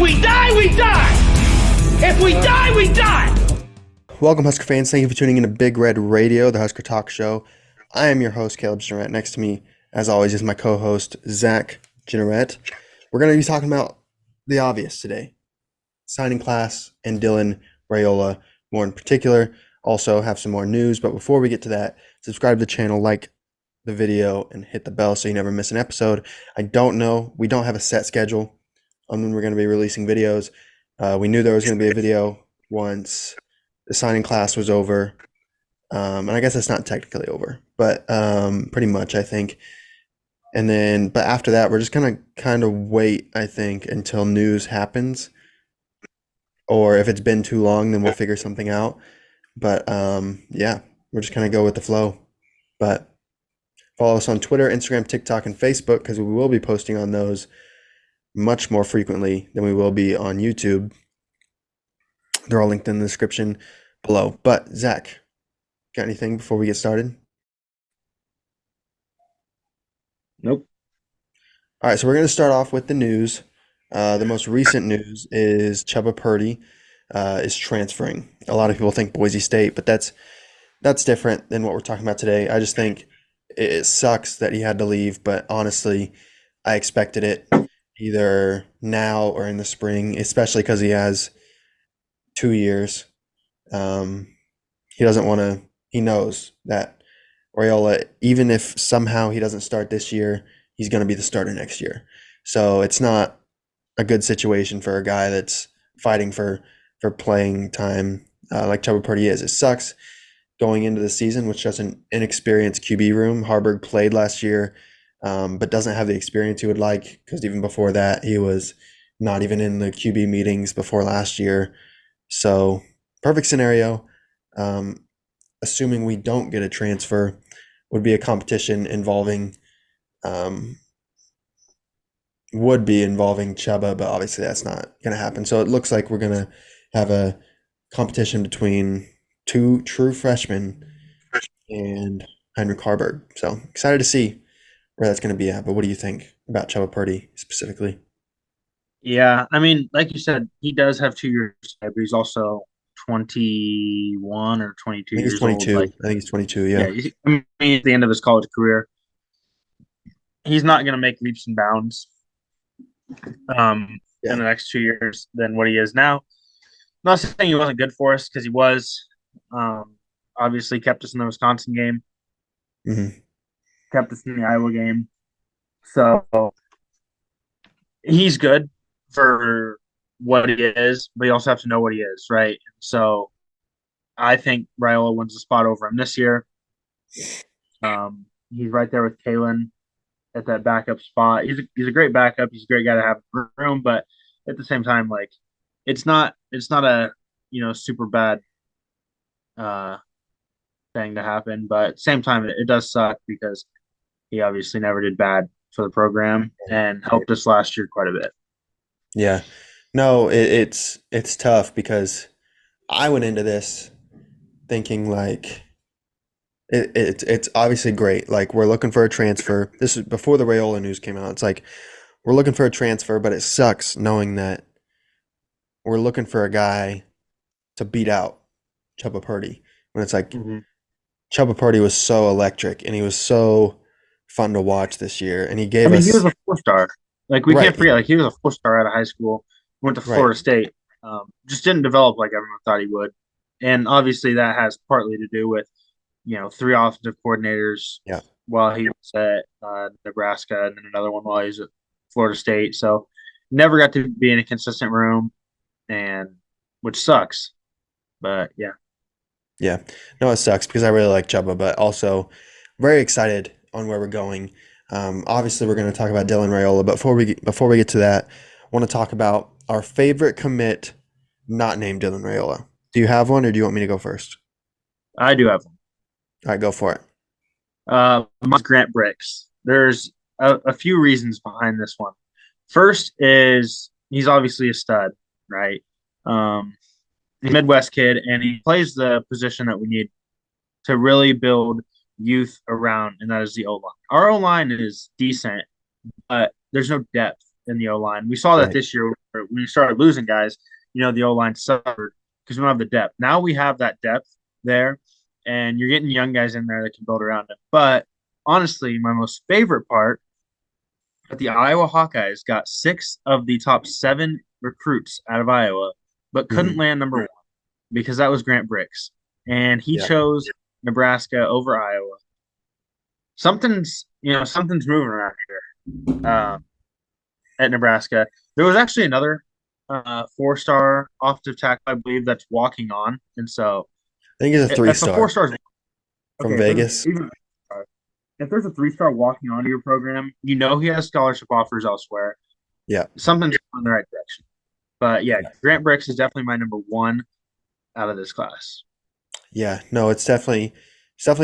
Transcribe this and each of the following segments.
we die, we die. If we die, we die. Welcome, Husker fans. Thank you for tuning in to Big Red Radio, the Husker Talk Show. I am your host, Caleb Jeanette. Next to me, as always, is my co-host, Zach Jeanette. We're going to be talking about the obvious today. Signing class and Dylan Raiola more in particular. Also have some more news, but before we get to that, subscribe to the channel, like the video, and hit the bell so you never miss an episode. I don't know. We don't have a set schedule on when we're going to be releasing videos. We knew there was going to be a video once the signing class was over. And I guess it's not technically over, but pretty much, I think. And then, but after that, we're just going to kind of wait, I think, until news happens. Or if it's been too long, then we'll figure something out. But yeah, we're just going to go with the flow. But follow us on Twitter, Instagram, TikTok, and Facebook, because we will be posting on those much more frequently than we will be on YouTube. They're all linked in the description below. But Zach, got anything before we get started? Nope. All right, so we're going to start off with the news. The most recent news is Chubba Purdy is transferring. A lot of people think Boise State, but that's different than what we're talking about today. I just think it sucks that he had to leave, but honestly, I expected it either now or in the spring, especially because he has 2 years. He doesn't want to. He knows that Raiola, even if somehow he doesn't start this year, he's going to be the starter next year. So it's not a good situation for a guy that's fighting for playing time like Chubba Purdy is. It sucks going into the season with just an inexperienced QB room. Harburg played last year, but doesn't have the experience he would like, because even before that, he was not even in the QB meetings before last year. So perfect scenario. Assuming we don't get a transfer, would be a competition involving Chubba, but obviously that's not going to happen. So it looks like we're going to have a competition between two true freshmen and Heinrich Harburg. So excited to see where that's going to be at. But what do you think about Chubba Purdy specifically? Yeah, I mean, like you said, he does have 2 years, but he's also 21 or 22 I think he's years old. 22. I think he's 22, yeah. I mean, at the end of his college career, he's not going to make leaps and bounds in the next 2 years than what he is now. I'm not saying he wasn't good for us, because he was. Obviously, kept us in the Wisconsin game, kept us in the Iowa game. So he's good for what he is, but you also have to know what he is, right? So I think Raiola wins the spot over him this year. He's right there with Kalen at that backup spot. He's a great backup. He's a great guy to have in the room, but at the same time, like, it's not a super bad thing to happen. But at the same time, it does suck, because he obviously never did bad for the program and helped us last year quite a bit. Yeah. No, it's tough, because I went into this thinking like it's obviously great. Like, we're looking for a transfer. This is before the Raiola news came out. It's like we're looking for a transfer, but it sucks knowing that we're looking for a guy to beat out Chubba Purdy. When it's like Chubba Purdy was so electric and he was so fun to watch this year, and he gave us. He was a 4-star. Like, we can't forget. Like, he was a 4-star out of high school. Went to Florida State. Just didn't develop like everyone thought he would, and obviously that has partly to do with 3 offensive coordinators while he was at Nebraska, and then another one while he was at Florida State. So never got to be in a consistent room, and which sucks. But yeah. Yeah. No, it sucks, because I really like Chubba, but also very excited on where we're going. Obviously, we're going to talk about Dylan Raiola, but before we get to that, I want to talk about our favorite commit not named Dylan Raiola. Do you have one, or do you want me to go first? I do have one. All right, go for it. Mine's Grant Bricks. There's a few reasons behind this one. First is he's obviously a stud, right? He's a Midwest kid, and he plays the position that we need to really build youth around, and that is the O-line. Our O-line is decent, but there's no depth in the O-line. We saw that this year when we started losing guys. The O-line suffered because we don't have the depth. Now we have that depth there, and you're getting young guys in there that can build around it. But honestly, my most favorite part, that the Iowa Hawkeyes got 6 of the top 7 recruits out of Iowa, but couldn't land number 1 because that was Grant Bricks, and he chose Nebraska over Iowa. Something's moving around here at Nebraska. There was actually another 4-star offensive tackle, I believe, that's walking on, and so I think it's a 3-star. 4-star from Vegas. If there's a 3-star walking onto your program, he has scholarship offers elsewhere. Yeah, something's in the right direction. But Grant Bricks is definitely my number 1 out of this class. Yeah, no, it's definitely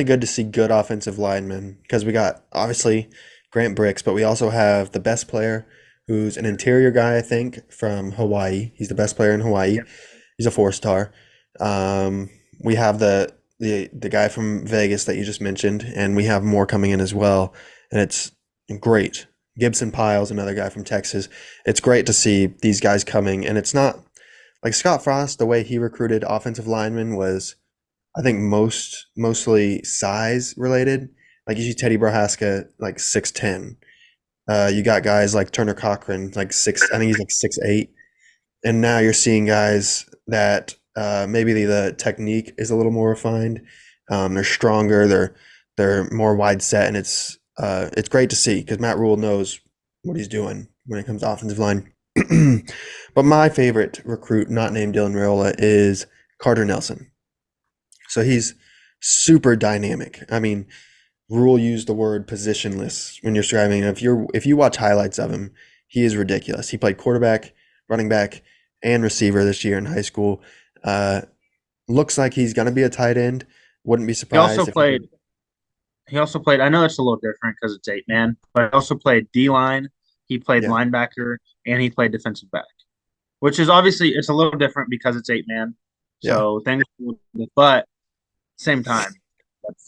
good to see good offensive linemen because we got obviously Grant Bricks, but we also have the best player who's an interior guy, I think, from Hawaii. He's the best player in Hawaii. Yeah. He's a 4-star. We have the guy from Vegas that you just mentioned, and we have more coming in as well, and it's great. Gibson Piles, another guy from Texas. It's great to see these guys coming, and it's not like Scott Frost. The way he recruited offensive linemen was, I think, mostly size related. Like you see Teddy Prohaska, like 6'10". You got guys like Turner Cochran, like 6. I think he's like 6'8". And now you're seeing guys that maybe the technique is a little more refined. They're stronger. They're more wide set, and it's great to see because Matt Rule knows what he's doing when it comes to offensive line. But my favorite recruit, not named Dylan Raiola, is Carter Nelson. So he's super dynamic. I mean, Rule used the word positionless when you're describing him. If you watch highlights of him, he is ridiculous. He played quarterback, running back, and receiver this year in high school. Looks like he's going to be a tight end. Wouldn't be surprised. He also played. I know it's a little different because it's 8-man, but he also played D-line. He played linebacker, and he played defensive back, which is obviously it's a little different because it's 8-man. So things, but same time,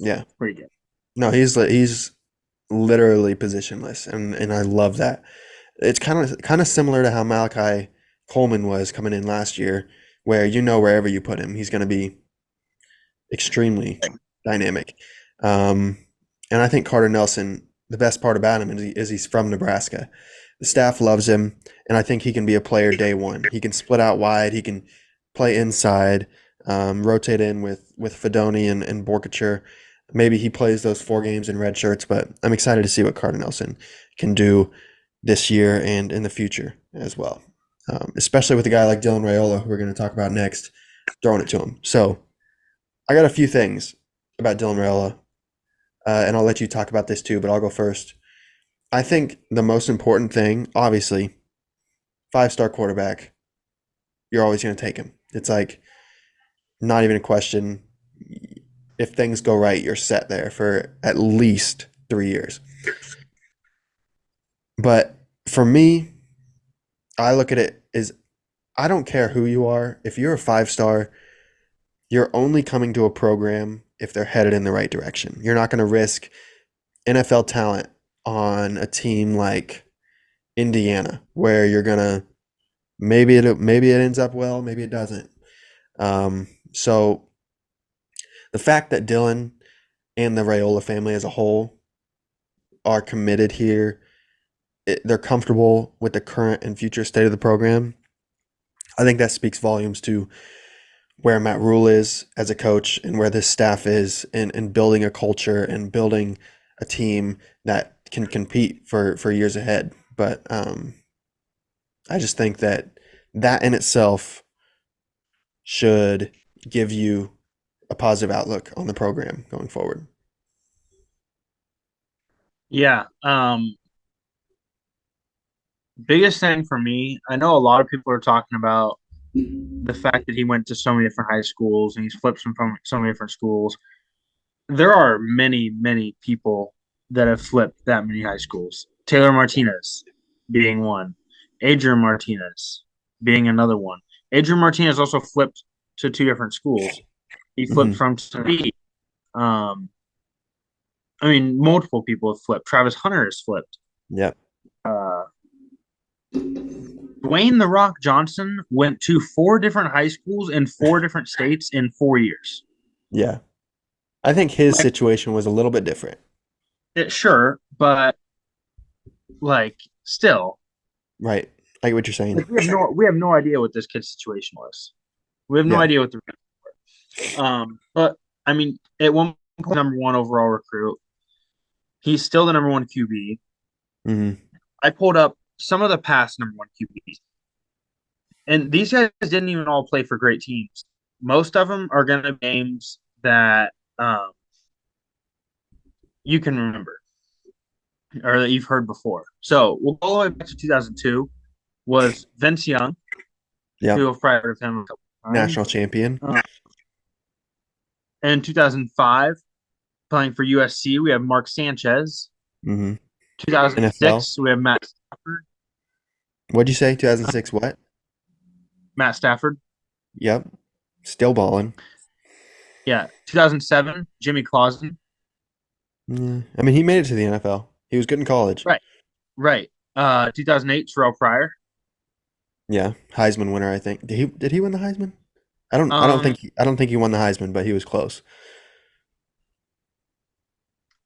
that's pretty good. No, he's literally positionless, and I love that. It's kind of similar to how Malachi Coleman was coming in last year, where wherever you put him, he's going to be extremely dynamic. And I think Carter Nelson, the best part about him is he's from Nebraska. The staff loves him, and I think he can be a player day one. He can split out wide. He can play inside, rotate in with Fedoni and Borkature. Maybe he plays those 4 games in red shirts, but I'm excited to see what Carter Nelson can do this year and in the future as well, especially with a guy like Dylan Raiola, who we're going to talk about next, throwing it to him. So I got a few things about Dylan Raiola, and I'll let you talk about this too, but I'll go first. I think the most important thing, obviously, 5-star quarterback, you're always going to take him. It's like not even a question. If things go right, you're set there for at least 3 years. But for me, I look at it as I don't care who you are. If you're a 5-star, you're only coming to a program if they're headed in the right direction. You're not going to risk NFL talent on a team like Indiana, where you're going to maybe it ends up well, maybe it doesn't. So the fact that Dylan and the Raiola family as a whole are committed here, they're comfortable with the current and future state of the program, I think that speaks volumes to where Matt Rule is as a coach and where this staff is in building a culture and building a team that can compete for years ahead. But I just think that in itself should give you a positive outlook on the program going forward. Yeah. Biggest thing for me, I know a lot of people are talking about the fact that he went to so many different high schools and he's flipped from so many different schools. There are many, many people that have flipped that many high schools. Taylor Martinez being one. Adrian Martinez being another one. Adrian Martinez also flipped to 2 different schools. He flipped from Tennessee. I mean, multiple people have flipped. Travis Hunter has flipped. Yep. Dwayne The Rock Johnson went to 4 different high schools in 4 different states in 4 years. Yeah. I think his Like, situation was a little bit different. sure, but like still, Right. I get what you're saying. like, we have no idea what this kid's situation was. We have no Yeah. idea what the but I mean, at one point, number 1 overall recruit. He's still the number 1 QB. Hmm. I pulled up some of the past number 1 QBs, and these guys didn't even all play for great teams. Most of them are going to be games that you can remember or that you've heard before. So we'll go all the way back to 2002. Was Vince Young, Yeah. who have probably heard of him a couple times. National champion. In 2005, playing for USC, we have Mark Sanchez. Hmm. 2006, we have Matt Stafford. What'd you say? 2006 what? Matt Stafford. Yep. Still balling. Yeah. 2007, Jimmy Clausen. Yeah. I mean, he made it to the NFL. He was good in college. Right. 2008, Terrell Pryor. Yeah. Heisman winner, I think. Did he win the Heisman? I don't think he won the Heisman, but he was close.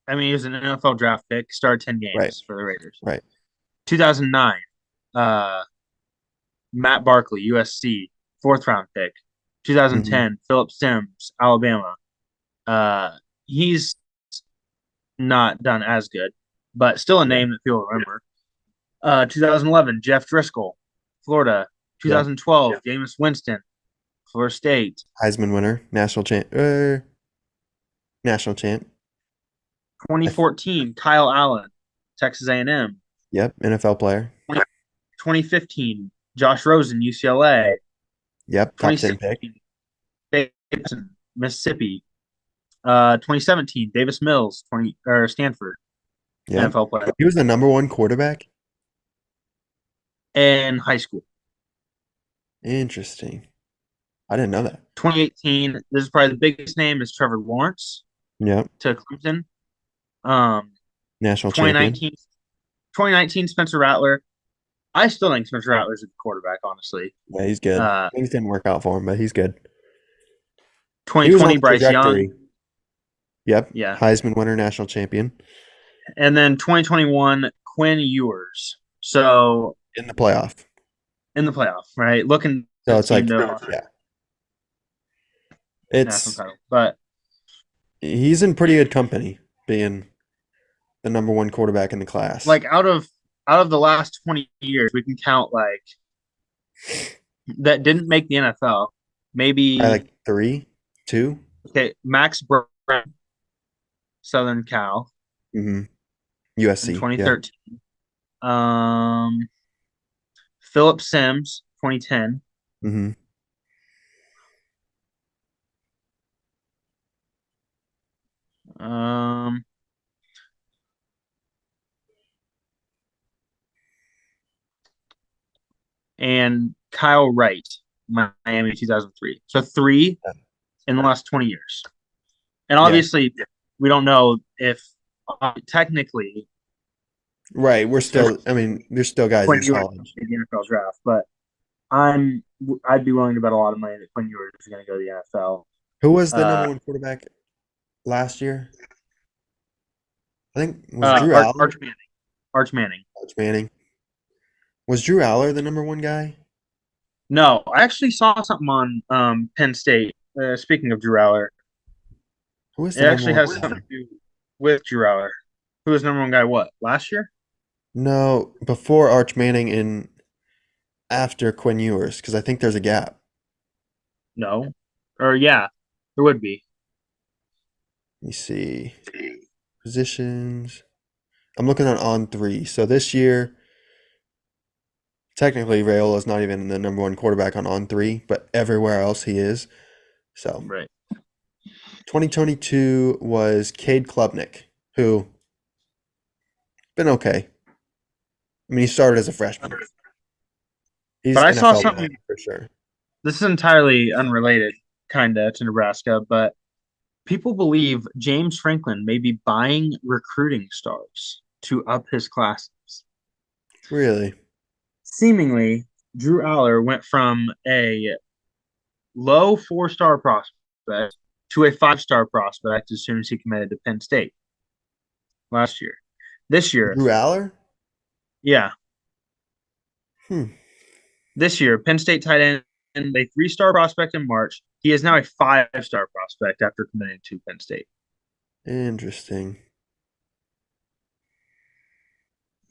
I mean, he was an NFL draft pick, started 10 games Right. for the Raiders. Right. 2009, Matt Barkley, USC, 4th round pick. 2010, Philip Sims, Alabama. He's not done as good, but still a name that people remember. 2011, Jeff Driscoll, Florida. 2012, Jameis Winston, Florida State. Heisman winner, national champ. National champ. 2014, Kyle Allen, Texas A&M. Yep, NFL player. 2015, Josh Rosen, UCLA. Yep, top 10 pick. Davidson, Mississippi. 2017, Davis Mills, Stanford. Yep. NFL player. He was the number 1 quarterback? In high school. Interesting. I didn't know that. 2018, this is probably the biggest name, is Trevor Lawrence. Yep. To Clemson. National champion. 2019, Spencer Rattler. I still think Spencer Rattler's a good quarterback, honestly. Yeah, he's good. Things didn't work out for him, but he's good. 2020, Bryce Young. Yep. Yeah. Heisman winner, national champion. And then 2021, Quinn Ewers. So in the playoff, right? Looking. So it's like, yeah. It's title, but he's in pretty good company, being the number 1 quarterback in the class. Like out of the last 20 years, we can count like that didn't make the NFL. Maybe like 3, 2. Okay, Max Brown, Southern Cal. Mm-hmm. USC. In 2013. Yeah. Philip Sims, 2010. Mm-hmm. And Kyle Wright, Miami, 2003. So 3 in the last 20 years. And obviously, we don't know if technically. Right, we're still. I mean, there's still guys in college. The NFL draft, but I'd be willing to bet a lot of money that Quinn Ewers is going to go to the NFL. Who was the number 1 quarterback last year? I think was Drew Aller? Arch Manning. Was Drew Aller the number 1 guy? No, I actually saw something on Penn State. Speaking of Drew Aller, who is it actually has something to do with Drew Aller. Who was number 1 guy? What, last year? No, before Arch Manning and after Quinn Ewers, because I think there's a gap. No, or yeah, there would be. Let me see. Positions. I'm looking at On3. So this year, technically, Raiola is not even the number 1 quarterback on On3, but everywhere else he is. So, right. 2022 was Cade Klubnik, who been okay. I mean, he started as a freshman. But I saw something for sure. This is entirely unrelated, kinda, to Nebraska, but people believe James Franklin may be buying recruiting stars to up his classes. Really? Seemingly, Drew Aller went from a low 4-star prospect to a 5-star prospect as soon as he committed to Penn State last year. This year, Drew Aller? yeah. Hmm. This year, Penn State tight end, a 3-star prospect in March. He is now a 5-star prospect after committing to Penn State. Interesting.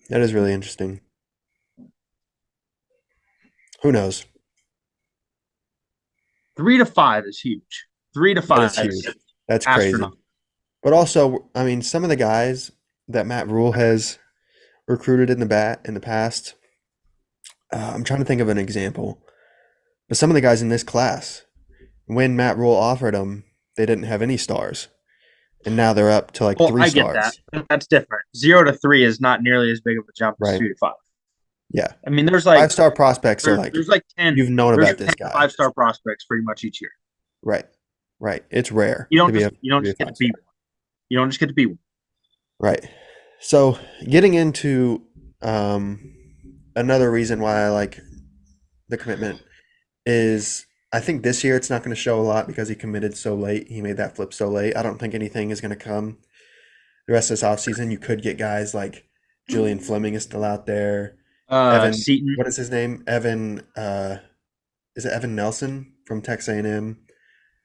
That is really interesting. Who knows? 3 to 5 is huge. 3 to 5 That is huge. That's crazy. astronomical. But also, I mean, some of the guys that Matt Rule has recruited in the past, I'm trying to think of an example. But some of the guys in this class, when Matt Rule offered them, they didn't have any stars. And now they're up to like 3 I stars. get that. That's different. 0 to 3 is not nearly as big of a jump as Right. 3 to 5. Yeah. I mean, there's like 5-star prospects are like, there's like 10. you've known There's about this 10 guy. 5-star prospects pretty much each year. Right. Right. It's rare. You don't to be just a, you don't to be a just get to 5-star. be one. You don't just get to be one. Right. So getting into another reason why I like the commitment is I think this year it's not going to show a lot because he committed so late. He made that flip so late. I don't think anything is going to come the rest of this offseason. You could get guys like Julian Fleming is still out there. Evan, Seton. what is his name? Evan, is it Evan Nelson from Texas A&M?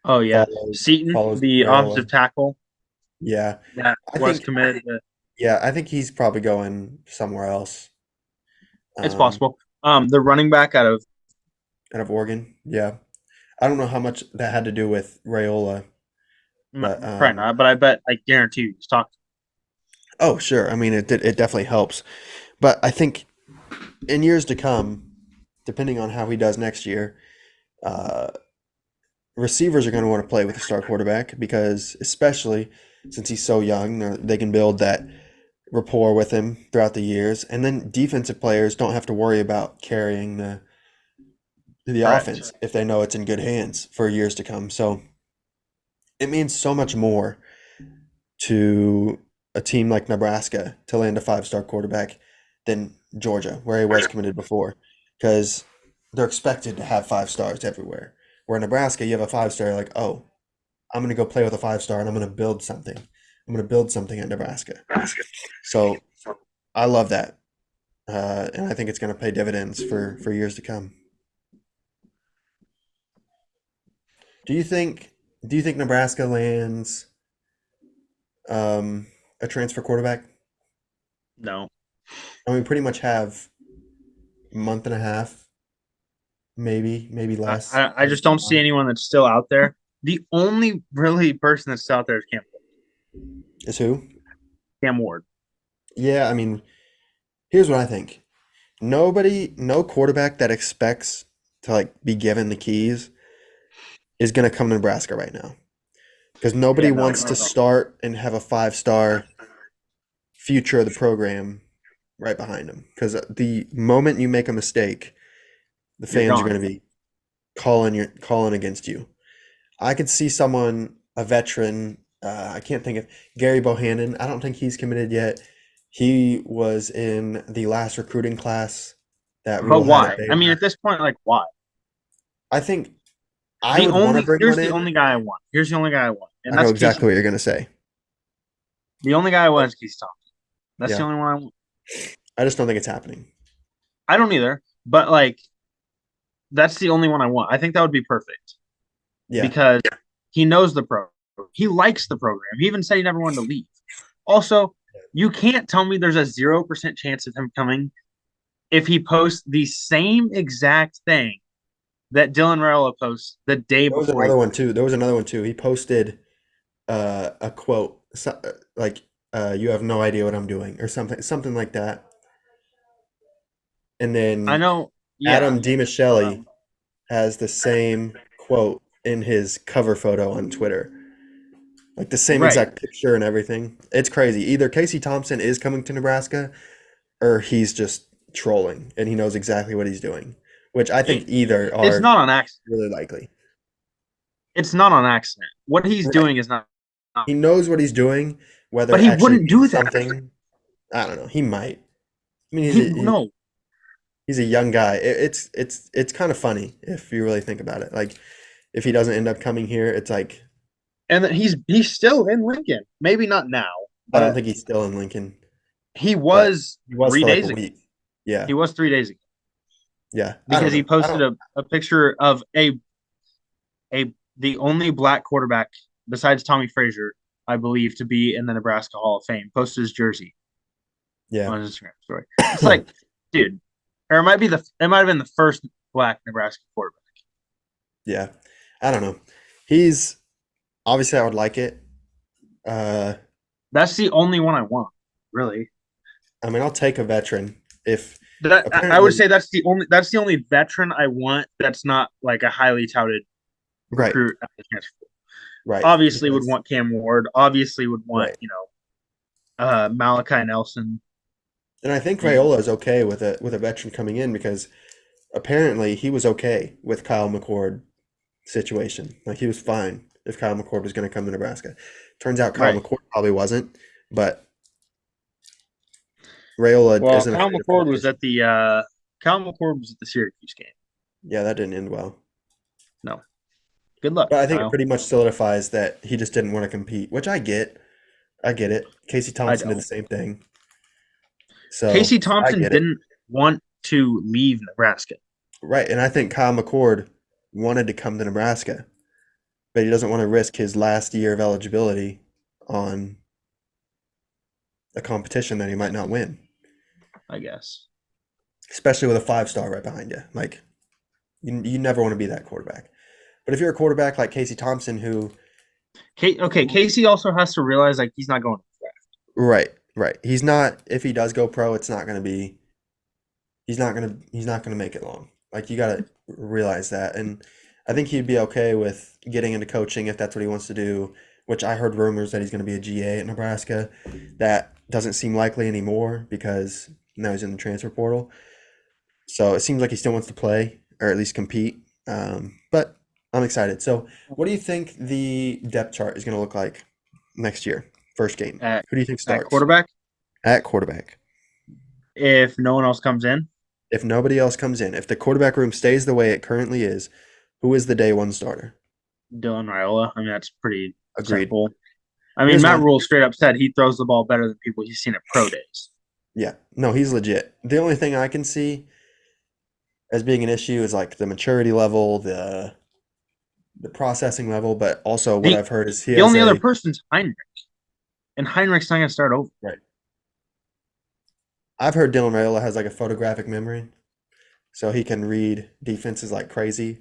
Oh yeah, Seton, the Raiola. offensive tackle. Yeah, That was committed. I think he's probably going somewhere else. It's possible. The running back out of Oregon. Yeah, I don't know how much that had to do with Raiola, but probably not. But I guarantee you, he's talking. Oh, sure. I mean, it definitely helps, but I think in years to come, depending on how he does next year, receivers are going to want to play with a star quarterback because, especially since he's so young, they can build that rapport with him throughout the years, and then defensive players don't have to worry about carrying the offense if they know it's in good hands for years to come. So it means so much more to a team like Nebraska to land a 5-star quarterback than Georgia, where he was committed before, because they're expected to have 5 stars everywhere. Where in Nebraska, you have a 5-star, you're like, oh, I'm going to go play with a 5-star and I'm going to build something. I'm going to build something at Nebraska. So I love that. And I think it's going to pay dividends for years to come. Do you think Nebraska lands a transfer quarterback? No. And we pretty much have a month and a half, maybe less. I just don't see anyone that's still out there. The only really person that's still out there is Cam Ward. Is who? Cam Ward. Yeah, I mean, here's what I think. No quarterback that expects to like be given the keys is going to come to Nebraska right now. Because nobody wants to start and have a 5-star future of the program right behind them. Because the moment you make a mistake, the fans are going to be calling against you. I could see someone, a veteran, I can't think of, Gary Bohannon. I don't think he's committed yet. He was in the last recruiting class. But why? I mean, at this point, like, why? I think I would want to bring one in. Here's the only guy I want. Here's the only guy I want. And I know exactly what you're going to say. The only guy I want is Keith Thompson. That's the only one I want. I just don't think it's happening. I don't either. But, like, that's the only one I want. I think that would be perfect. Yeah. Because he knows the program. He likes the program. He even said he never wanted to leave. Also, you can't tell me there's a 0% chance of him coming if he posts the same exact thing that Dylan Raiola posts the day before. There was another one too. He posted a quote like "You have no idea what I'm doing" or something like that. And then I know Adam DiMichele has the same quote in his cover photo on Twitter. Like the same exact picture and everything. It's crazy. Either Casey Thompson is coming to Nebraska or he's just trolling and he knows exactly what he's doing. Which I think either are it's not on accident. Really likely. It's not on accident. What he's doing is not. He knows what he's doing, whether but he wouldn't do that. I don't know. He might. I mean, he's a young guy. It's kind of funny if you really think about it. Like if he doesn't end up coming here, it's like And then he's still in Lincoln. Maybe not now, I don't but think he's still in Lincoln, he but was he was three for like a days ago. week. Yeah, He was 3 days ago yeah. I don't because he know. I posted don't. a picture of the only black quarterback besides Tommy Frazier, I believe, to be in the Nebraska Hall of Fame. Posted his jersey Yeah, on his Instagram story. It's like, dude, or it might have been the first black Nebraska quarterback. yeah. I don't know. He's obviously I would like it. Uh, That's the only one I want, really. I mean, I'll take a veteran if I would apparently say that's the only veteran I want that's not like a highly touted right, recruit at the transfer. right, Obviously would because want Cam Ward. Obviously would want, right. Malachi Nelson. And I think And Raiola is okay with a veteran coming in because apparently he was okay with Kyle McCord situation. Like he was fine if Kyle McCord was going to come to Nebraska. Turns out Kyle right. McCord probably wasn't, but Raiola Well, isn't afraid of competition. Kyle McCord was at the Syracuse game. Yeah, that didn't end well. No. Good luck, But I think it Kyle. pretty much solidifies that he just didn't want to compete, which I get. I get it. Casey I Thompson did the don't. same thing. So Casey I Thompson get it. didn't want to leave Nebraska. Right. And I think Kyle McCord wanted to come to Nebraska, but he doesn't want to risk his last year of eligibility on a competition that he might not win, I guess. especially with a 5-star right behind you. Like, you never want to be that quarterback. But if you're a quarterback like Casey Thompson, who, Okay, Casey also has to realize like he's not going to the draft. right, right, he's not. If he does go pro, it's not going to be. He's not gonna make it long. Like you got to realize that, and I think he'd be okay with getting into coaching if that's what he wants to do. Which I heard rumors that he's going to be a GA at Nebraska. That doesn't seem likely anymore because now he's in the transfer portal. So it seems like he still wants to play or at least compete. But I'm excited. So, what do you think the depth chart is going to look like next year? First game. At Who do you think at starts quarterback, at quarterback? if no one else comes in, If nobody else comes in, if the quarterback room stays the way it currently is, who is the day one starter? Dylan Raiola. I mean, that's pretty Agreed. simple. I mean, Here's Matt my Rule straight up said he throws the ball better than people he's seen at pro days. yeah. No, he's legit. The only thing I can see as being an issue is like the maturity level, the processing level, but also what The I've heard is he the has only other a person's Heinrich, and Heinrich's not going to start over. right. I've heard Dylan Raiola has like a photographic memory, so he can read defenses like crazy.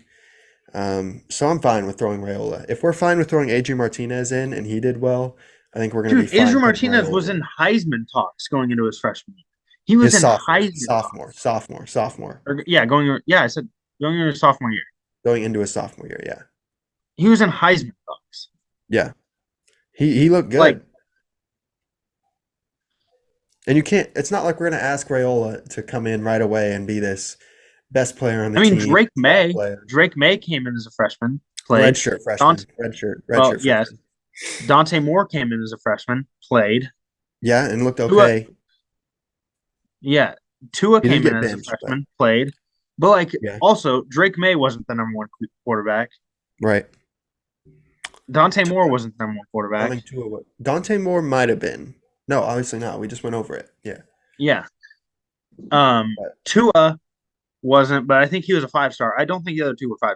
So I'm fine with throwing Raiola. If we're fine with throwing Adrian Martinez in and he did well, I think we're going to be Dude, fine Adrian putting Martinez Raiola was in. in Heisman talks going into his freshman year. He was His in sophomore, Heisman sophomore, talks. sophomore, sophomore, I said going into his sophomore year. going into his sophomore year. Yeah, He was in Heisman talks. yeah. He looked Like, good, and you can't. It's not like we're going to ask Raiola to come in right away and be this best player on the I mean, team, star player. Drake May came in as a freshman, played. Redshirt freshman, Dante, well, redshirt yes, freshman. Dante Moore came in as a freshman, played. Yeah, and looked Tua, okay. yeah, Tua He did came in get as a benched, but freshman, played. But like, yeah, also Drake May wasn't the number one quarterback. right. Dante Moore Tua, wasn't the number one I don't quarterback. think Tua would. Dante Moore might have been. No, obviously not. We just went over it. Yeah, Yeah. but Tua wasn't, but I think he was a 5-star. I don't think the other two were 5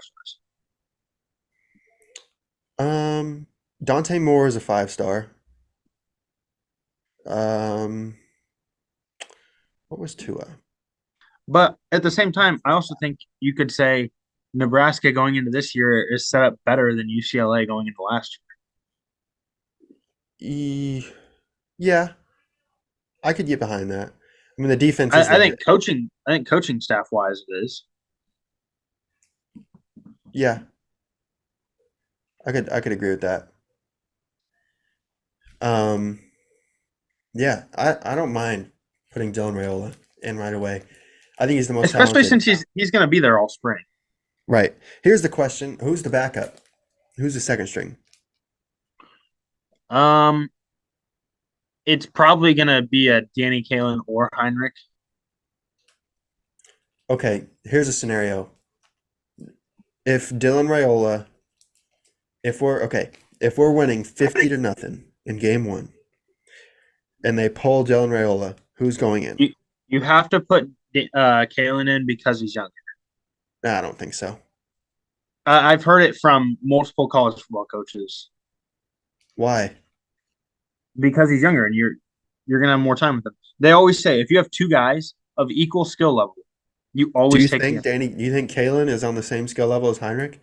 stars. Dante Moore is a 5-star. Um, what was Tua? But at the same time, I also think you could say Nebraska going into this year is set up better than UCLA going into last Yeah, I could get behind that. I mean, the defense year. is legit. I think coaching staff wise it is. Yeah, I could agree with that. Um, yeah, I don't mind putting Dylan Raiola in right away. I think he's the most Especially talented. since he's gonna be there all spring. Right. Here's the question: who's the backup? Who's the second string? Um it's probably gonna be a Danny Kalen or Heinrich. Okay, here's a scenario. If Dylan Raiola, if we're winning 50-0 in game one, and they pull Dylan Raiola, who's going in? You have to put Kalen in because he's younger. Nah, I don't think so. I've heard it from multiple college football coaches Why? because he's younger and you're gonna have more time with him. They always say if you have two guys of equal skill level, you Do always you take think the. Do you think Kalen is on the same skill level as Heinrich?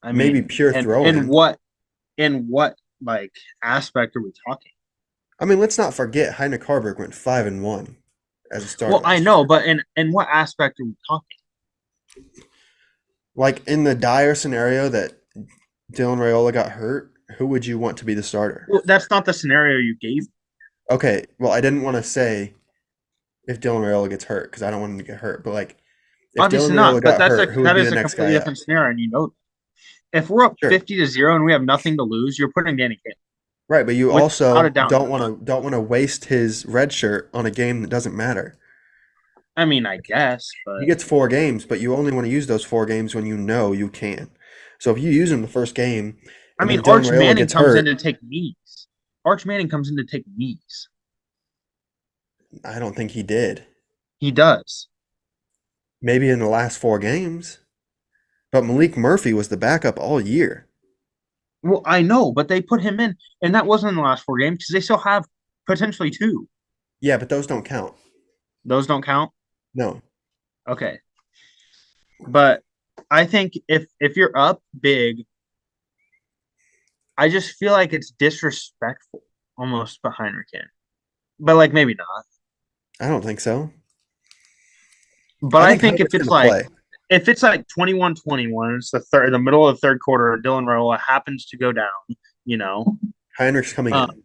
I Maybe mean, pure and throwing. in what like aspect are we talking? I mean, let's not forget Heinrich Harburg went 5-1 as a starter Well, I last know, year. but in what aspect are we talking? Like in the dire scenario that Dylan Raiola got hurt, who would you want to be the starter? Well, that's not the scenario you gave. Okay, well, I didn't want to say if Dylan Raiola gets hurt because I don't want him to get hurt. But like, if Dylan Obviously Raiola not, but got hurt, who would that be is the a next completely guy up? different scenario, and you know that. If we're up Sure, 50-0 and we have nothing to lose, you're putting Danny Kane right. But you without a also doubt. don't want to waste his red shirt on a game that doesn't matter. I mean, I guess, He but gets 4 games, but you only want to use those 4 games when you know you can. So if you use him the first game, I and mean, then Dylan Arch Raiola Manning gets comes in hurt, to take knees. Arch Manning comes in to take knees. I don't think he did. He does. Maybe in the last 4 games, but Malik Murphy was the backup all year. Well, I know, but they put him in, and that wasn't in the last 4 games because they still have potentially two. Yeah, but those don't count. Those don't count. No. Okay, but I think if you're up big, I just feel like it's disrespectful almost behind Heinrich. But like maybe not. I don't think so. But I I think think Heinrich's going to play. if it's like 21-21, it's the middle of the third quarter, and Dylan Raiola happens to go down, you know. Heinrich's coming Uh, in.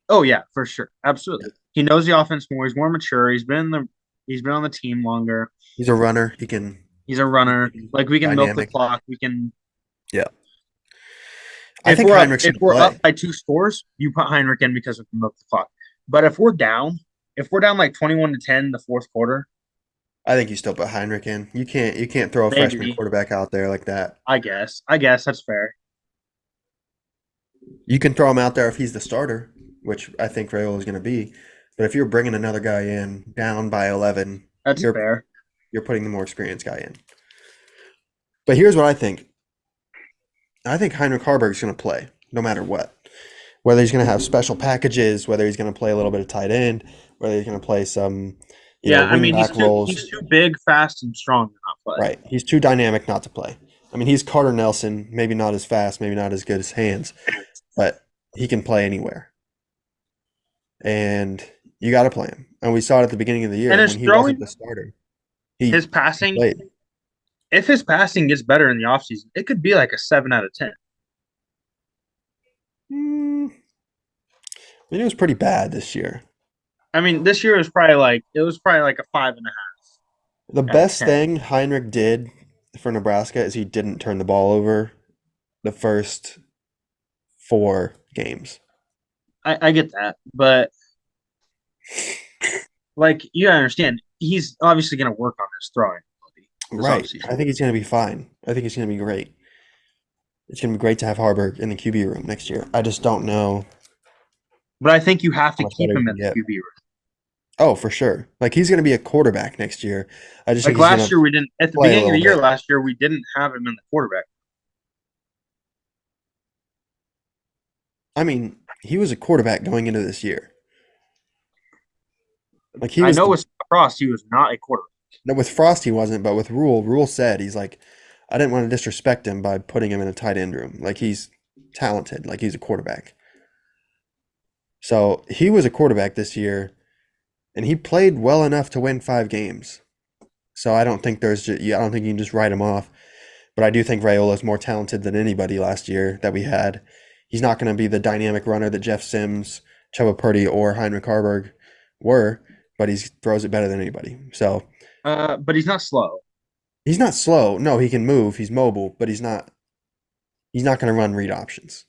oh yeah, for sure. Yeah. Absolutely. He knows the offense more, he's more mature, he's been on the team longer. He's a runner. He's a runner. Like we can milk the Dynamic. clock. We can Yeah. I think Heinrich's if going to we're play. up by 2 scores, you put Heinrich in because we can milk the clock. But if we're down like 21-10 in the fourth quarter, I think you still put Heinrich in. You can't throw a freshman maybe. quarterback out there like that. I guess that's fair. You can throw him out there if he's the starter, which I think Rayola is going to be. But if you're bringing another guy in down by 11, That's fair. you're putting the more experienced guy in. But here's what I think. I think Heinrich Harburg is going to play no matter what. Whether he's going to have special packages, whether he's going to play a little bit of tight end, whether he's going to play some, Yeah, I wing mean back roles. he's too big, fast, and strong to not play. Right. He's too dynamic not to play. I mean, he's Carter Nelson, maybe not as fast, maybe not as good as hands, but he can play anywhere. And you got to play him. And we saw it at the beginning of the year And when his he wasn't throwing, the starter. his He passing, played. if his passing gets better in the offseason, it could be like a 7 out of 10. I mean, it was pretty bad this year. I mean, this year was probably like a 5.5. The Out of best 10. thing Heinrich did for Nebraska is he didn't turn the ball over the first 4 games. I get that, but like you understand, he's obviously going to work on his throwing ability this Right. offseason. I think he's going to be fine. I think he's going to be great. It's going to be great to have Harburg in the QB room next year. I just don't know But I think you have how to much keep better he him can in the get. QB room. Oh, for sure. Like he's going to be a quarterback next year. I just Like think he's going last to year, we didn't at the play a beginning of the little year. bit. Last year, we didn't have him in the quarterback. I mean, he was a quarterback going into this year. Like he I was know the with Frost, he was not a quarterback. no, with Frost he wasn't, but with Rule said he's like, I didn't want to disrespect him by putting him in a tight end room. Like he's talented, like he's a quarterback. So he was a quarterback this year, and he played well enough to win 5 games. So I don't think I don't think you can just write him off. But I do think Raiola is more talented than anybody last year that we had. He's not going to be the dynamic runner that Jeff Sims, Chubba Purdy, or Heinrich Harburg were, but he throws it better than anybody. So But he's not slow. he's not slow. No, he can move. He's mobile, but he's not. He's not going to run read options.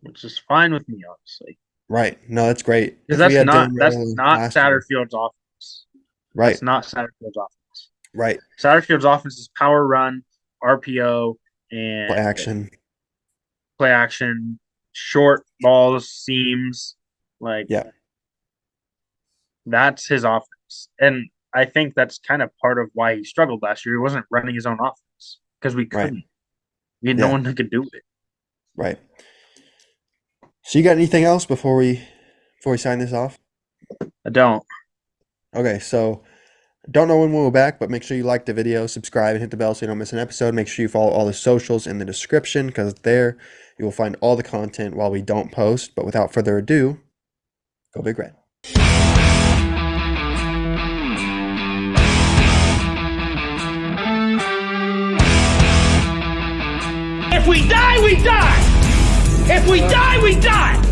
Which is fine with me, honestly, Right. No, that's great. because If we had Dylan that's Raiola not last year, Satterfield's offense. Right. That's not Satterfield's offense. Right. Satterfield's offense is power run, RPO, and Play action, short balls, seams. That's his offense. And I think that's kind of part of why he struggled last year. He wasn't running his own offense because we couldn't. Right. We had no one who could do it. Right. So you got anything else before we sign this off? I don't. Okay, so don't know when we'll be back, but make sure you like the video, subscribe, and hit the bell so you don't miss an episode. Make sure you follow all the socials in the description because there you will find all the content while we don't post. But without further ado, go Big Red. If we die, we die. If we die, we die.